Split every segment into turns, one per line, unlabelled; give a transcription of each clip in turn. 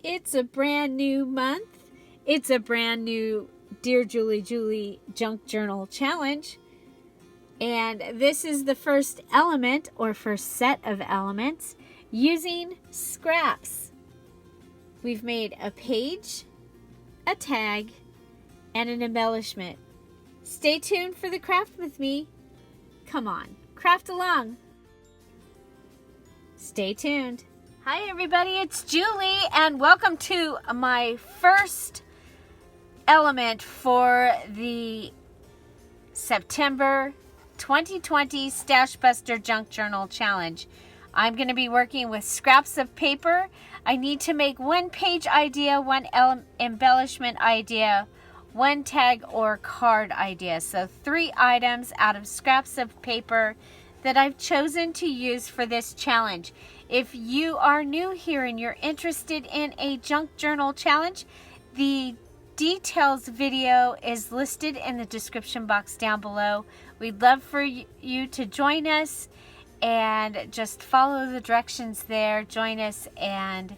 It's a brand new month. It's a brand new Dear Julie Junk Journal Challenge. And this is the first element or first set of elements using scraps. We've made a page, a tag, and an embellishment. Stay tuned for the craft with me. Come on, craft along. Stay tuned. Hi everybody, it's Julie and welcome to my first element for the September 2020 Stashbuster Junk Journal Challenge. I'm going to be working with scraps of paper. I need to make one page idea, one embellishment idea, one tag or card idea. So 3 items out of scraps of paper that I've chosen to use for this challenge. If you are new here and you're interested in a junk journal challenge, the details video is listed in the description box down below. We'd love for you to join us and just follow the directions there. Join us and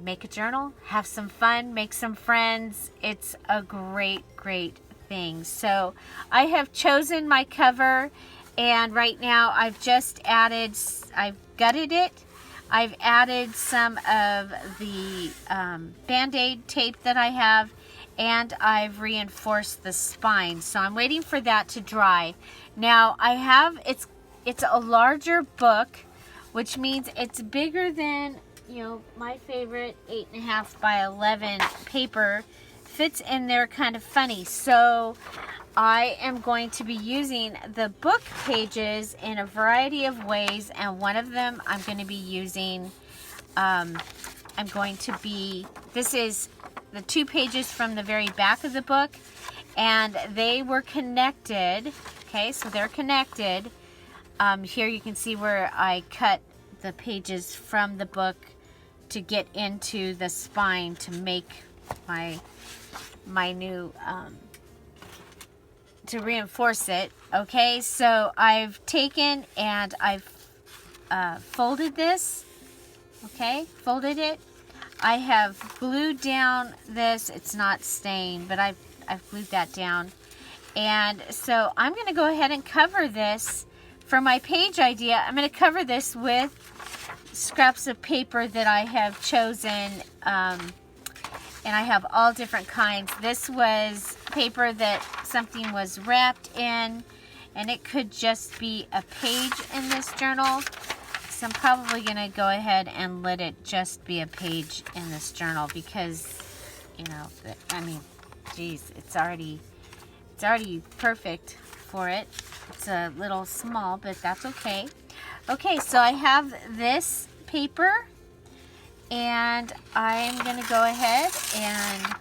make a journal, have some fun, make some friends. It's a great thing. So I have chosen my cover, and right now I've gutted it. I've added some of the Band-Aid tape that I have, and I've reinforced the spine. So I'm waiting for that to dry. Now I have, it's a larger book, which means it's bigger than, my favorite 8.5 by 11 paper fits in there kind of funny. So I am going to be using the book pages in a variety of ways, and one of them I'm going to be using, this is the 2 pages from the very back of the book, and they were connected. Okay, so they're connected. Here you can see where I cut the pages from the book to get into the spine to make my new to reinforce it. Okay, so I've taken and I've folded this. Okay, folded it. I have glued down this. It's not stained, but I've glued that down. And so I'm going to go ahead and cover this for my page idea. I'm going to cover this with scraps of paper that I have chosen, and I have all different kinds. This was paper that something was wrapped in, and it could just be a page in this journal. So I'm probably going to go ahead and let it just be a page in this journal because, geez, it's already perfect for it. It's a little small, but that's okay. Okay, so I have this paper, and I'm going to go ahead and,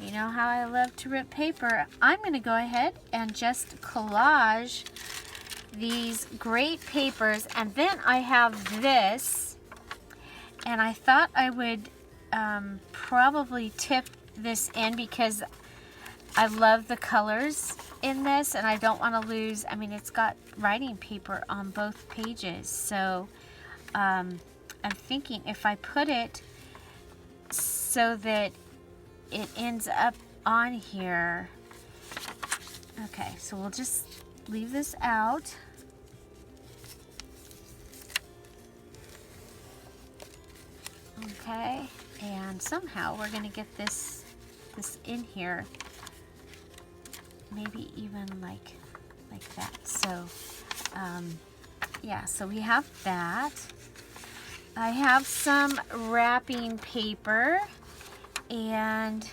you know how I love to rip paper, I'm going to go ahead and just collage these great papers. And then I have this, and I thought I would probably tip this in because I love the colors in this, and I don't want to lose, it's got writing paper on both pages. So I'm thinking if I put it so that it ends up on here. Okay, so we'll just leave this out. Okay, and somehow we're going to get this in here. Maybe even like that. So yeah, so we have that. I have some wrapping paper, and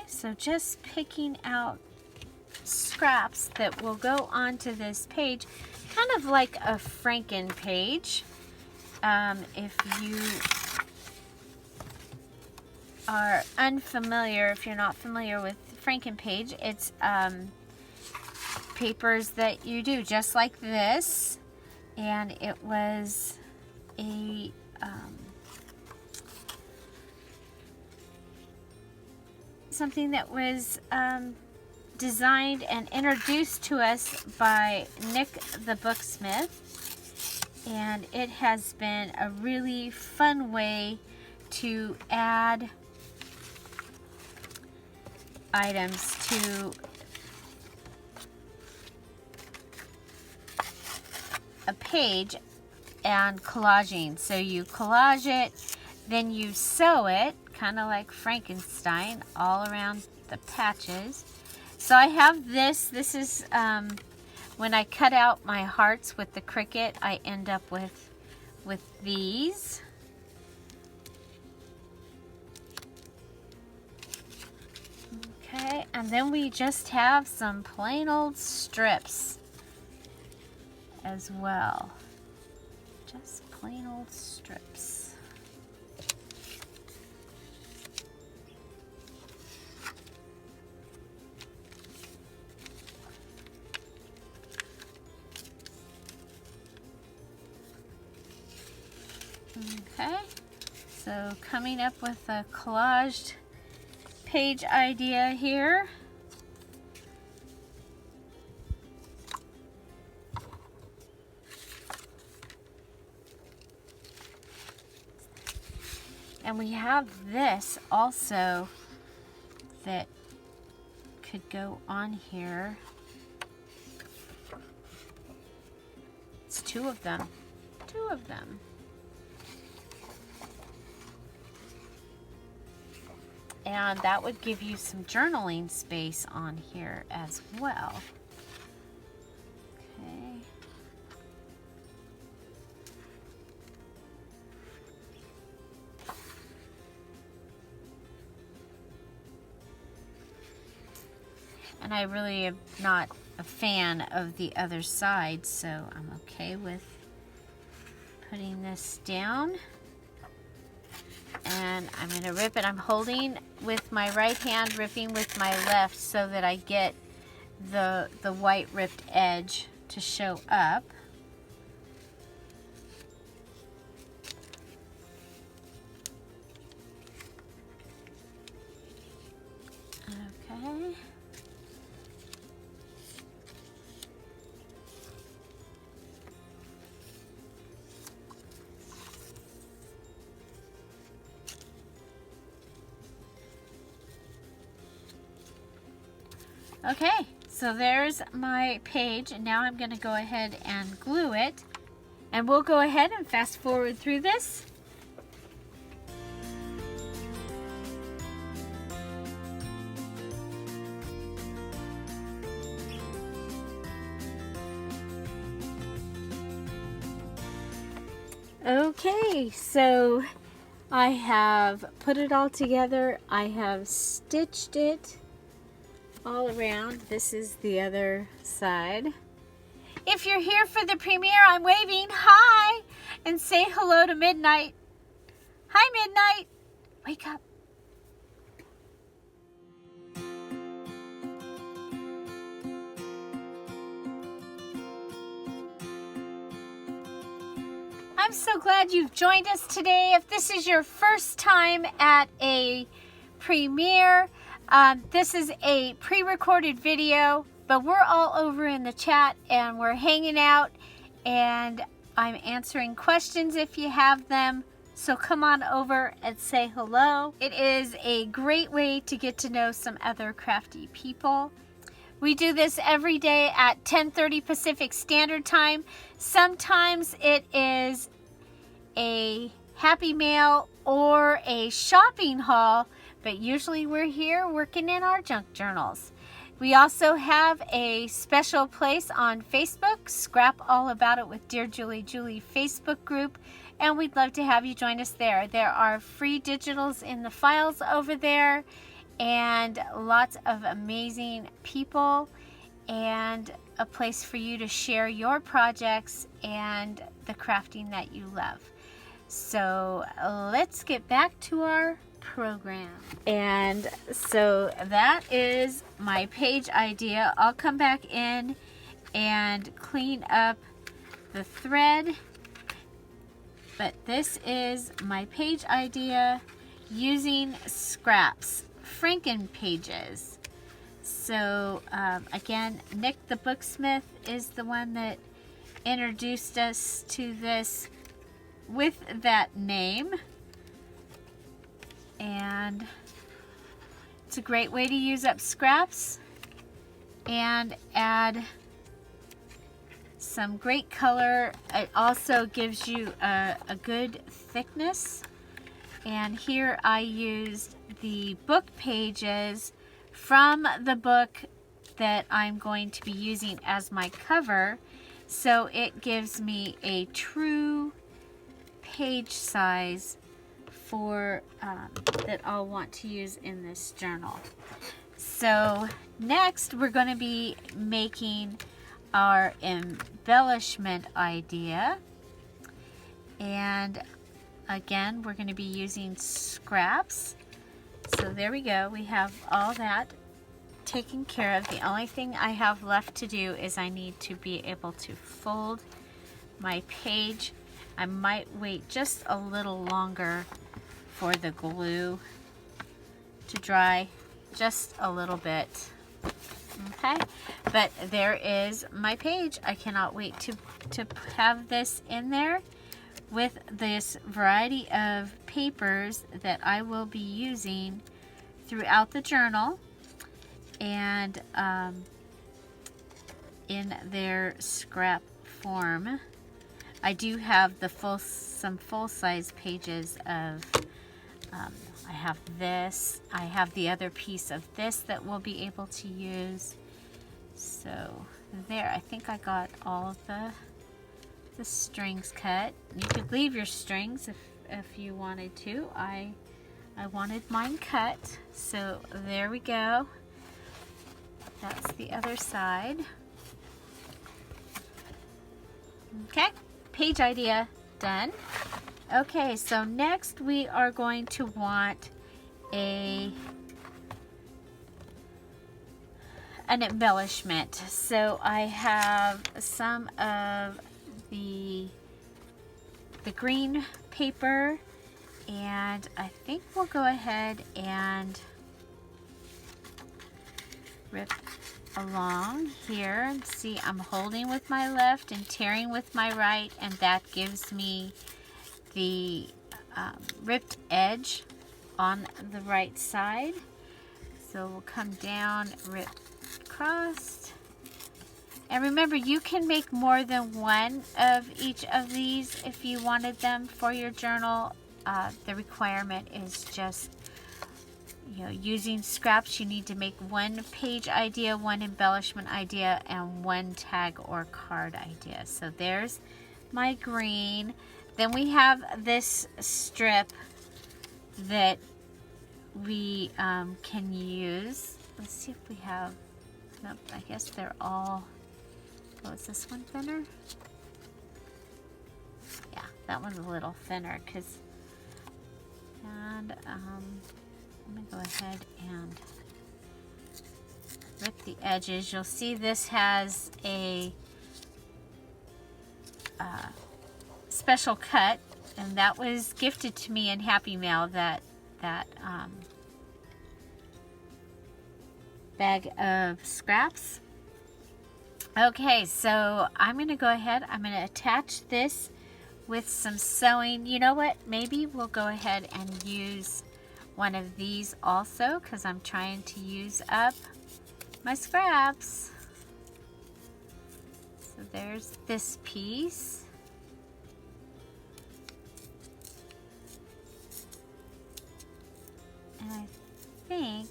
so just picking out scraps that will go onto this page, kind of like a frankenpage. If you are unfamiliar, if you're not familiar with frankenpage, it's papers that you do, just like this. And it was a something that was designed and introduced to us by Nick the Booksmith, and it has been a really fun way to add items to a page and collaging. So you collage it, then you sew it, kind of like Frankenstein, all around the patches. So I have this. This is when I cut out my hearts with the Cricut, I end up with these. Okay, and then we just have some plain old strips as well. Just plain old strips. Okay, so coming up with a collaged page idea here. And we have this also that could go on here. It's two of them. Two of them. And that would give you some journaling space on here as well. Okay. And I really am not a fan of the other side, so I'm okay with putting this down. And I'm going to rip it. I'm holding with my right hand, ripping with my left so that I get the white ripped edge to show up. Okay. Okay, so there's my page, and now I'm going to go ahead and glue it, and we'll go ahead and fast forward through this. Okay, so I have put it all together. I have stitched it all around. This is the other side. If you're here for the premiere, I'm waving hi and say hello to Midnight. Hi, Midnight. Wake up. I'm so glad you've joined us today. If this is your first time at a premiere, this is a pre-recorded video, but we're all over in the chat and we're hanging out, and I'm answering questions if you have them. So come on over and say hello. It is a great way to get to know some other crafty people. We do this every day at 10:30 Pacific Standard Time. Sometimes it is a Happy Mail or a shopping haul, but usually we're here working in our junk journals. We also have a special place on Facebook, Scrap All About It with Dear Julie Facebook group, and we'd love to have you join us there. There are free digitals in the files over there, and lots of amazing people, and a place for you to share your projects and the crafting that you love. So let's get back to our program. And so that is my page idea. I'll come back in and clean up the thread. But this is my page idea using scraps, frankenpages. So again, Nick the Booksmith is the one that introduced us to this with that name, and it's a great way to use up scraps and add some great color. It also gives you a good thickness. And here I used the book pages from the book that I'm going to be using as my cover, so it gives me a true page size for that I'll want to use in this journal. So next we're going to be making our embellishment idea, and again we're going to be using scraps. So there we go, we have all that taken care of. The only thing I have left to do is I need to be able to fold my page. I might wait just a little longer for the glue to dry, just a little bit. Okay, but there is my page. I cannot wait to have this in there with this variety of papers that I will be using throughout the journal, and in their scrap form. I do have some full-size pages of I have this, I have the other piece of this that we'll be able to use. So there, I think I got all of the strings cut. You could leave your strings if you wanted to. I wanted mine cut, so there we go. That's the other side. Okay, page idea done. Okay, so next we are going to want an embellishment. So I have some of the green paper, and I think we'll go ahead and rip along here, and see, I'm holding with my left and tearing with my right, and that gives me the ripped edge on the right side. So we'll come down, rip across, and remember, you can make more than one of each of these if you wanted them for your journal. The requirement is just, using scraps, you need to make one page idea, one embellishment idea, and one tag or card idea. So there's my green. Then we have this strip that we can use. Let's see if we have, nope, I guess they're all, oh, is this one thinner? Yeah, that one's a little thinner, because, and I'm going to go ahead and rip the edges. You'll see this has a special cut, and that was gifted to me in Happy Mail, that bag of scraps. Okay, so I'm going to go ahead, I'm going to attach this with some sewing. You know what, maybe we'll go ahead and use one of these also, because I'm trying to use up my scraps. So there's this piece. And I think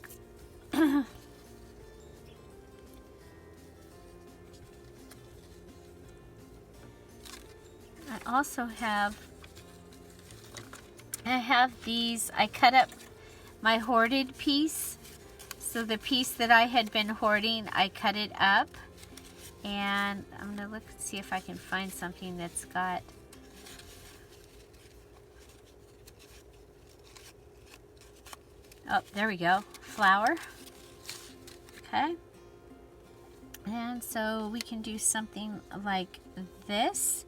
I also have, these, I cut up my hoarded piece. So the piece that I had been hoarding, I cut it up, and I'm gonna look and see if I can find something that's got, oh, there we go, flower. Okay, And so we can do something like this.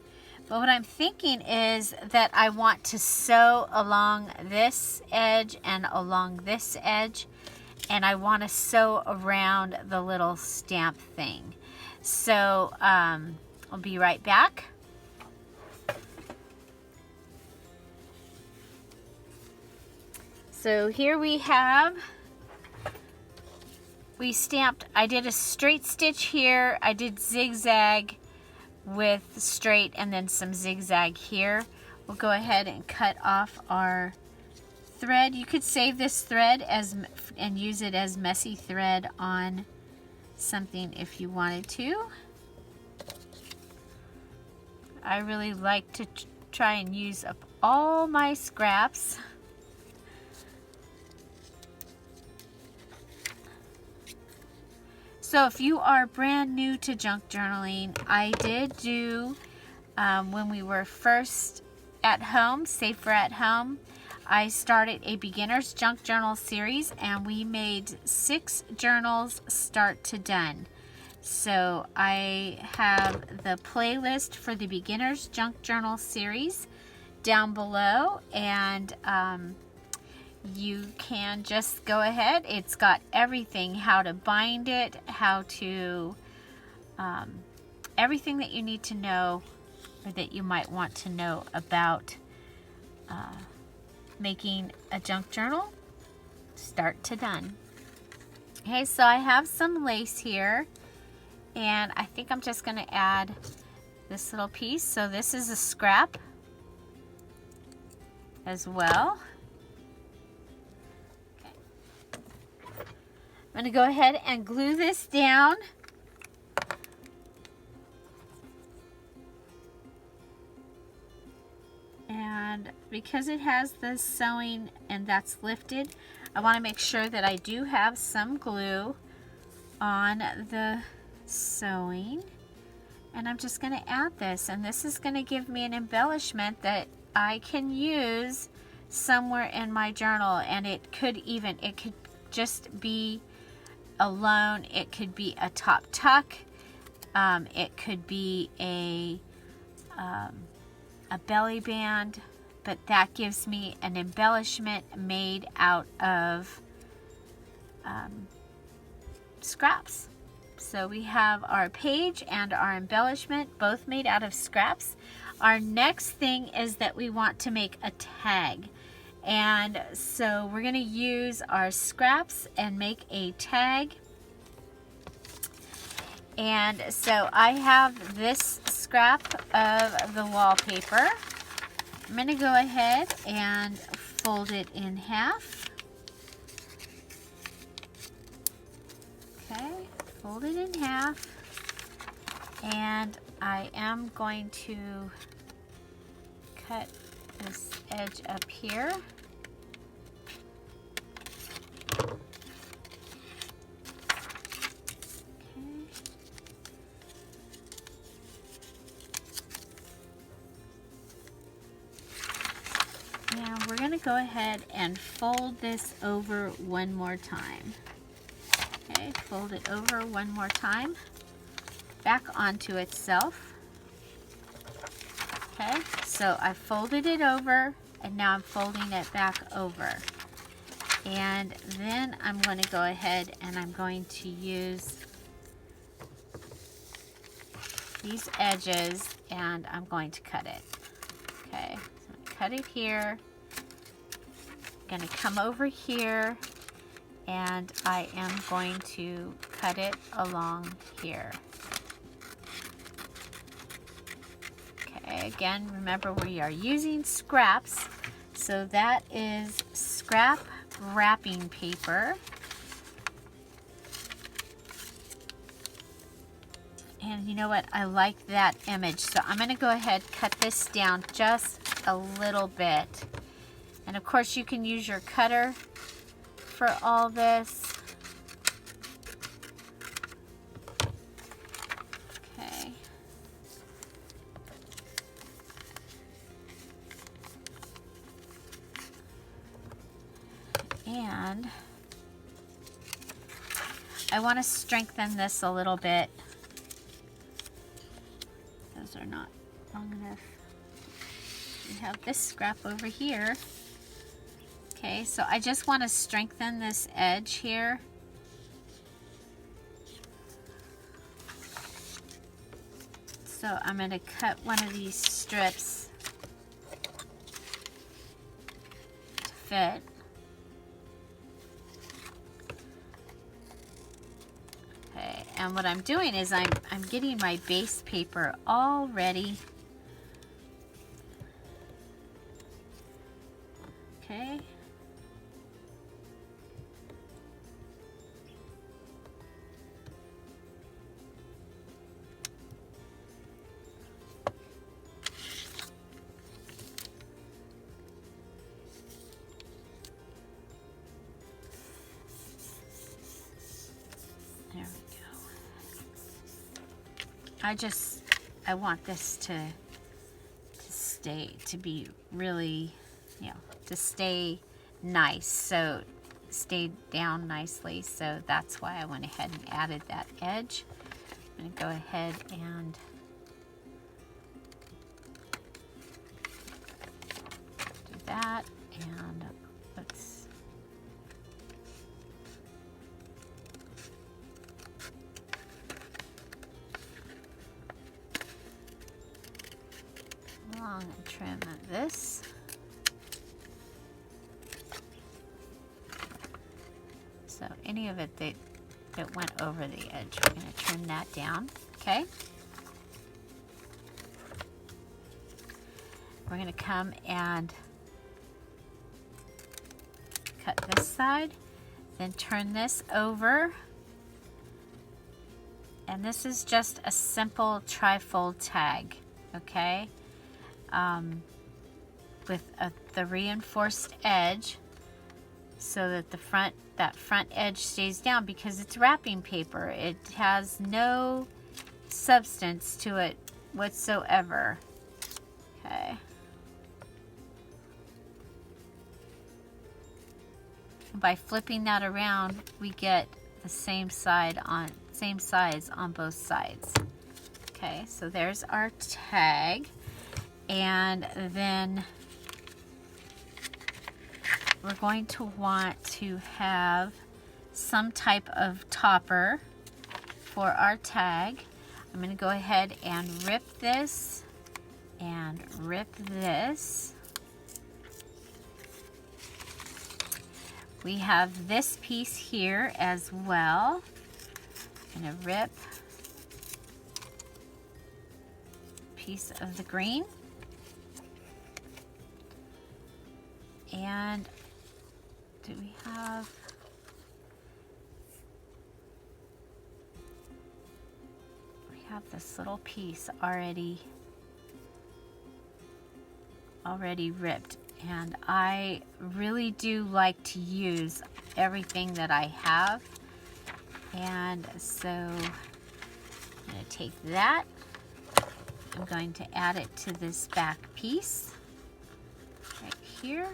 But what I'm thinking is that I want to sew along this edge and along this edge, and I want to sew around the little stamp thing. So I'll be right back. So here we stamped, I did a straight stitch here, I did zigzag with straight and then some zigzag here. We'll go ahead and cut off our thread. You could save this thread and use it as messy thread on something if you wanted to. I really like to try and use up all my scraps. So if you are brand new to junk journaling, I did do, when we were first at home, safer at home, I started a beginner's junk journal series, and we made 6 journals start to done. So I have the playlist for the beginner's junk journal series down below, and you can just go ahead. It's got everything, how to bind it, how to, everything that you need to know or that you might want to know about making a junk journal start to done. Okay, so I have some lace here, and I think I'm just going to add this little piece. So this is a scrap as well. I'm going to go ahead and glue this down. And because it has the sewing and that's lifted, I want to make sure that I do have some glue on the sewing. And I'm just going to add this, and this is going to give me an embellishment that I can use somewhere in my journal. And it could just be alone, it could be a top tuck, it could be a belly band, but that gives me an embellishment made out of scraps. So we have our page and our embellishment both made out of scraps. Our next thing is that we want to make a tag. And so we're going to use our scraps and make a tag. And so I have this scrap of the wallpaper. I'm going to go ahead and fold it in half. Okay, fold it in half. And I am going to cut this edge up here. And we're going to go ahead and fold this over one more time. Okay, fold it over one more time, back onto itself. Okay, so I folded it over, and now I'm folding it back over. And then I'm going to go ahead and I'm going to use these edges, and I'm going to cut it. Okay, so cut it here. I'm going to come over here, and I am going to cut it along here. Okay, again, remember we are using scraps, so that is scrap wrapping paper. And you know what? I like that image, so I'm going to go ahead and cut this down just a little bit. And of course you can use your cutter for all this. Okay. And I want to strengthen this a little bit long enough. We have this scrap over here. Okay, so I just want to strengthen this edge here. So I'm going to cut one of these strips to fit. Okay, and what I'm doing is I'm getting my base paper all ready. Okay. There we go. I want this to be really, to stay nice, so stay down nicely. So that's why I went ahead and added that edge. I'm going to go ahead and do that, and let's long and trim this. So any of it that went over the edge, we're going to trim that down. Okay. We're going to come and cut this side, then turn this over. And this is just a simple trifold tag, okay? With the reinforced edge, so that that front edge stays down, because it's wrapping paper. It has no substance to it whatsoever. Okay. By flipping that around, we get the same size on both sides. Okay, so there's our tag. And then we're going to want to have some type of topper for our tag. I'm going to go ahead and rip this and rip this. We have this piece here as well. I'm going to rip a piece of the green. And do we have this little piece already ripped, and I really do like to use everything that I have, and so I'm going to take that, I'm going to add it to this back piece right here.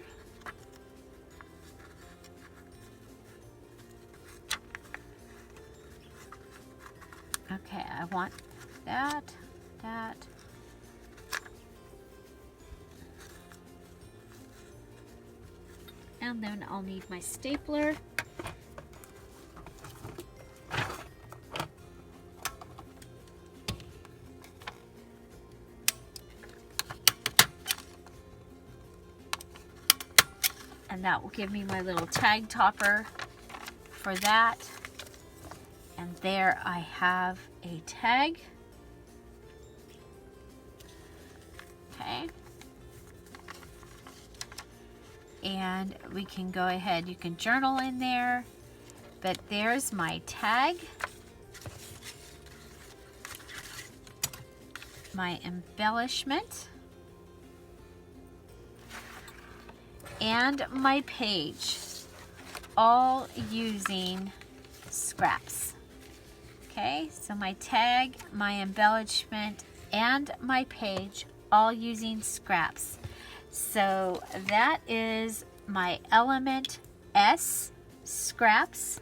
Okay, I want that. And then I'll need my stapler. And that will give me my little tag topper for that. And there I have a tag. Okay. And we can go ahead, you can journal in there, but there's my tag, my embellishment, and my page, all using scraps. Okay, so my tag, my embellishment, and my page, all using scraps. So that is my Element S scraps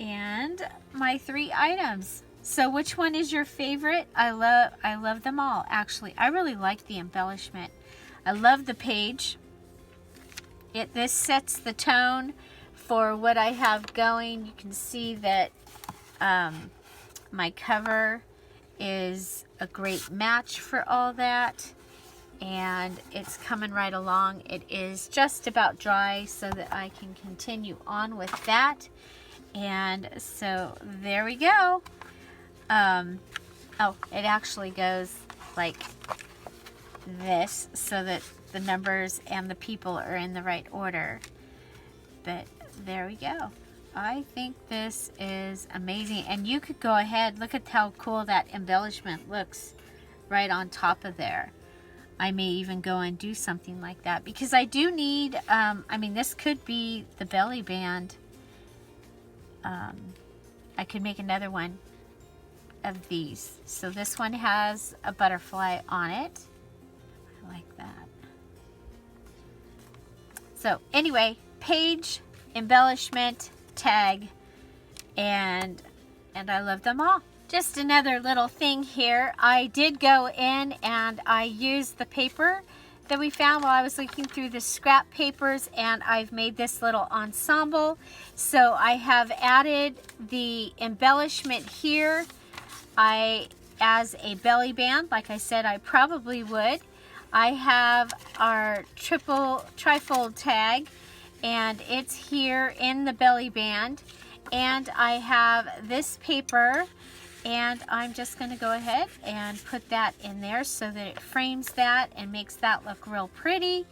and my 3 items. So which one is your favorite? I love them all, actually. I really like the embellishment. I love the page. This sets the tone for what I have going. You can see that my cover is a great match for all that, and it's coming right along. It is just about dry so that I can continue on with that. And so there we go. Oh, it actually goes like this so that the numbers and the people are in the right order. But there we go. I think this is amazing. And you could go ahead, look at how cool that embellishment looks right on top of there. I may even go and do something like that because I do need, I mean, this could be the belly band. I could make another one of these. So this one has a butterfly on it. I like that. So anyway, page, embellishment, tag, and I love them all. Just another little thing here. I did go in and I used the paper that we found while I was looking through the scrap papers, and I've made this little ensemble. So I have added the embellishment here as a belly band, like I said I probably would. I have our trifold tag, and it's here in the belly band. And I have this paper, and I'm just going to go ahead and put that in there so that it frames that and makes that look real pretty.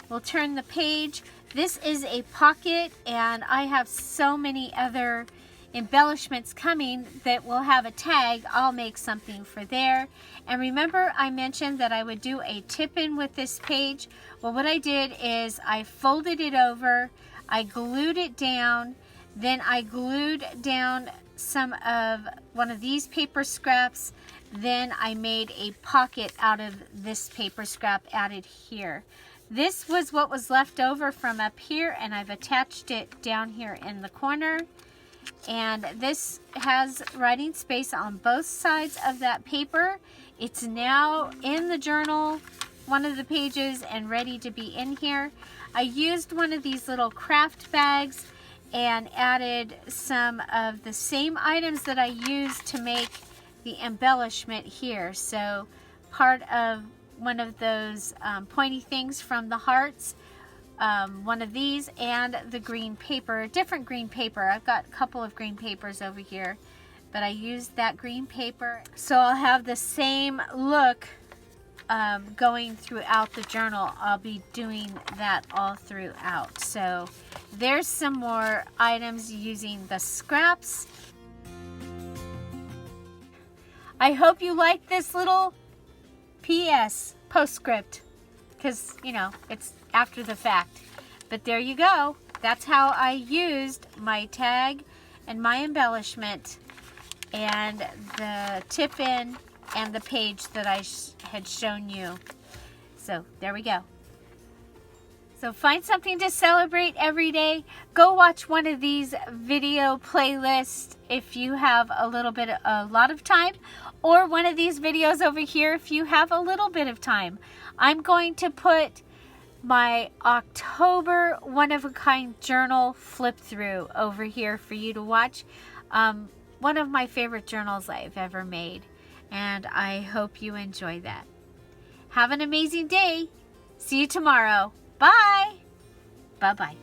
We'll turn the page. This is a pocket, and I have so many other embellishments coming that will have a tag. I'll make something for there. And remember I mentioned that I would do a tip-in with this page. Well, what I did is I folded it over, I glued it down, then I glued down some of one of these paper scraps, then I made a pocket out of this paper scrap added here. This was what was left over from up here, and I've attached it down here in the corner. And this has writing space on both sides of that paper. It's now in the journal, one of the pages, and ready to be in here. I used one of these little craft bags and added some of the same items that I used to make the embellishment here. So part of one of those pointy things from the hearts, one of these, and the green paper, different green paper. I've got a couple of green papers over here, but I used that green paper. So I'll have the same look going throughout the journal. I'll be doing that all throughout. So there's some more items using the scraps. I hope you like this little PS postscript, because, you know, it's after the fact. But there you go. That's how I used my tag and my embellishment and the tip-in and the page that I had shown you. So there we go. So find something to celebrate every day. Go watch one of these video playlists if you have a lot of time, or one of these videos over here if you have a little bit of time. I'm going to put my October one-of-a-kind journal flip through over here for you to watch. One of my favorite journals I've ever made, and I hope you enjoy that. Have an amazing day. See you tomorrow. Bye. Bye-bye.